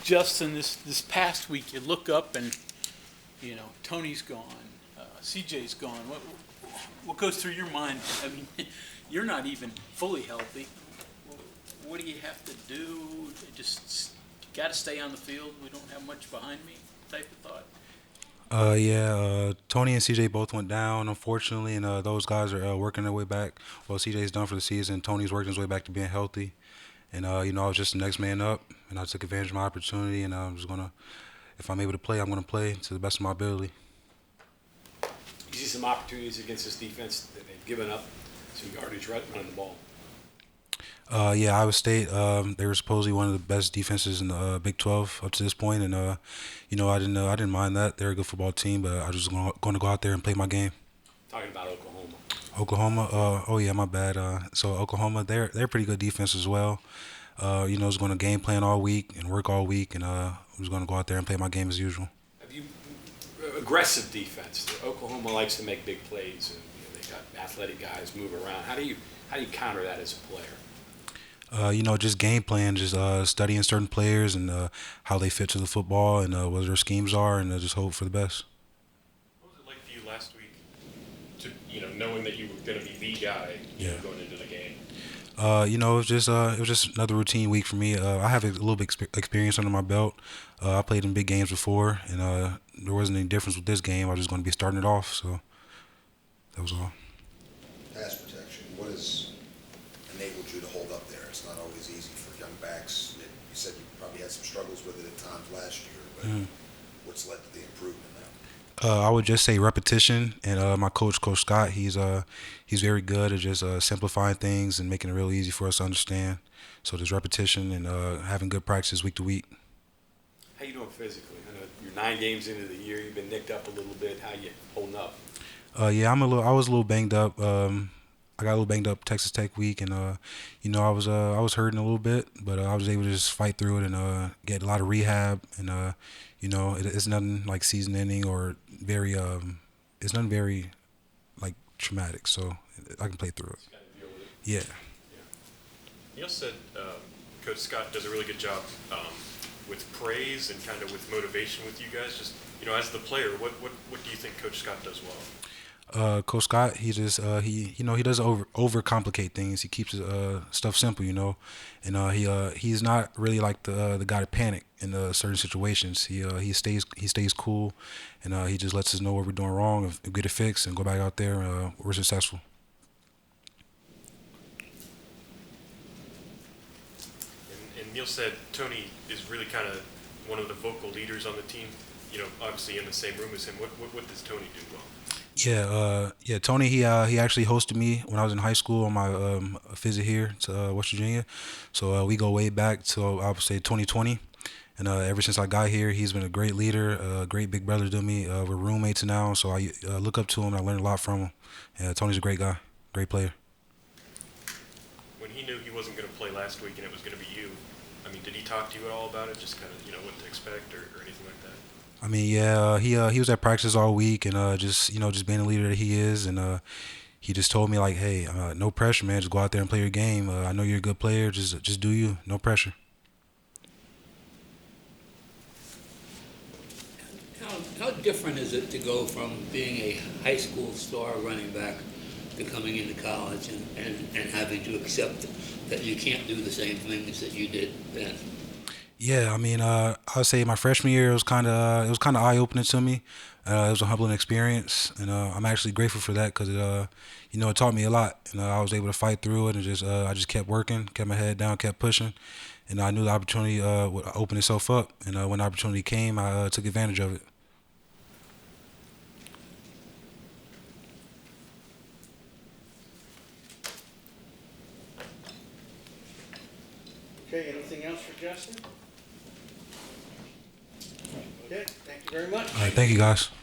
Justin, this past week, you look up and, Tony's gone, CJ's gone. What goes through your mind? I mean, you're not even fully healthy. What do you have to do? Just got to stay on the field. We don't have much behind me type of thought. Tony and CJ both went down, unfortunately, and those guys are working their way back. Well, CJ's done for the season. Tony's working his way back to being healthy. And, I was just the next man up, and I took advantage of my opportunity, and I'm just going to, if I'm able to play, I'm going to play to the best of my ability. You see some opportunities against this defense that they've given up some yardage running the ball. Iowa State, they were supposedly one of the best defenses in the Big 12 up to this point, and I didn't mind that. They're a good football team, but I was just going to go out there and play my game. Talking about Oklahoma. Oklahoma, my bad. So Oklahoma, they're a pretty good defense as well. I was going to game plan all week and work all week, and I was going to go out there and play my game as usual. Have you aggressive defense? Oklahoma likes to make big plays, and they got athletic guys move around. How do you counter that as a player? Just game plan, just studying certain players and how they fit to the football and what their schemes are, and just hope for the best. What was it like for you last week, to knowing that you were going to be the guy going into the game? It was just another routine week for me. I have a little bit experience under my belt. I played in big games before, and there wasn't any difference with this game. I was just going to be starting it off, so that was all. Pass protection, what has enabled you to hold up there? It's not always easy for young backs. You said you probably had some struggles with it at times last year, but what's led to the improvement now? I would just say repetition, and my coach, Coach Scott, he's very good at just simplifying things and making it real easy for us to understand. So there's repetition and having good practice week to week. How you doing physically? I know you're 9 games into the year. You've been nicked up a little bit. How you holding up? I was a little banged up. I got a little banged up Texas Tech week, and I was hurting a little bit, but I was able to just fight through it and get a lot of rehab, and it's nothing like season ending or it's nothing very like traumatic, so I can play through it. Just kind of deal with it. Yeah. Neil said Coach Scott does a really good job with praise and kind of with motivation with you guys. Just as the player, what do you think Coach Scott does well? Coach Scott, he just he doesn't overcomplicate things. He keeps stuff simple, and he's not really like the guy to panic in certain situations. He stays cool, and he just lets us know what we're doing wrong, and get it fixed, and go back out there. And we're successful. And Neil said Tony is really kind of one of the vocal leaders on the team. Obviously in the same room as him. What does Tony do well? Tony, he actually hosted me when I was in high school on my visit here to West Virginia. So we go way back to, I would say, 2020. And ever since I got here, he's been a great leader, a great big brother to me. We're roommates now, so I look up to him. I learned a lot from him. Tony's a great guy, great player. When he knew he wasn't going to play last week and it was going to be you, I mean, did he talk to you at all about it? Just kind of, what to expect or anything like that? I mean, he was at practice all week, and just being the leader that he is, and he just told me like, hey, no pressure, man, just go out there and play your game. I know you're a good player, just do you, no pressure. How different is it to go from being a high school star running back to coming into college and having to accept that you can't do the same things that you did then? Yeah, I mean, I would say my freshman year it was kind of eye opening to me. It was a humbling experience, and I'm actually grateful for that because it taught me a lot. And I was able to fight through it, and I just kept working, kept my head down, kept pushing, and I knew the opportunity would open itself up. And when the opportunity came, I took advantage of it. Okay, anything else for Justin? Okay, thank you very much. All right, thank you guys.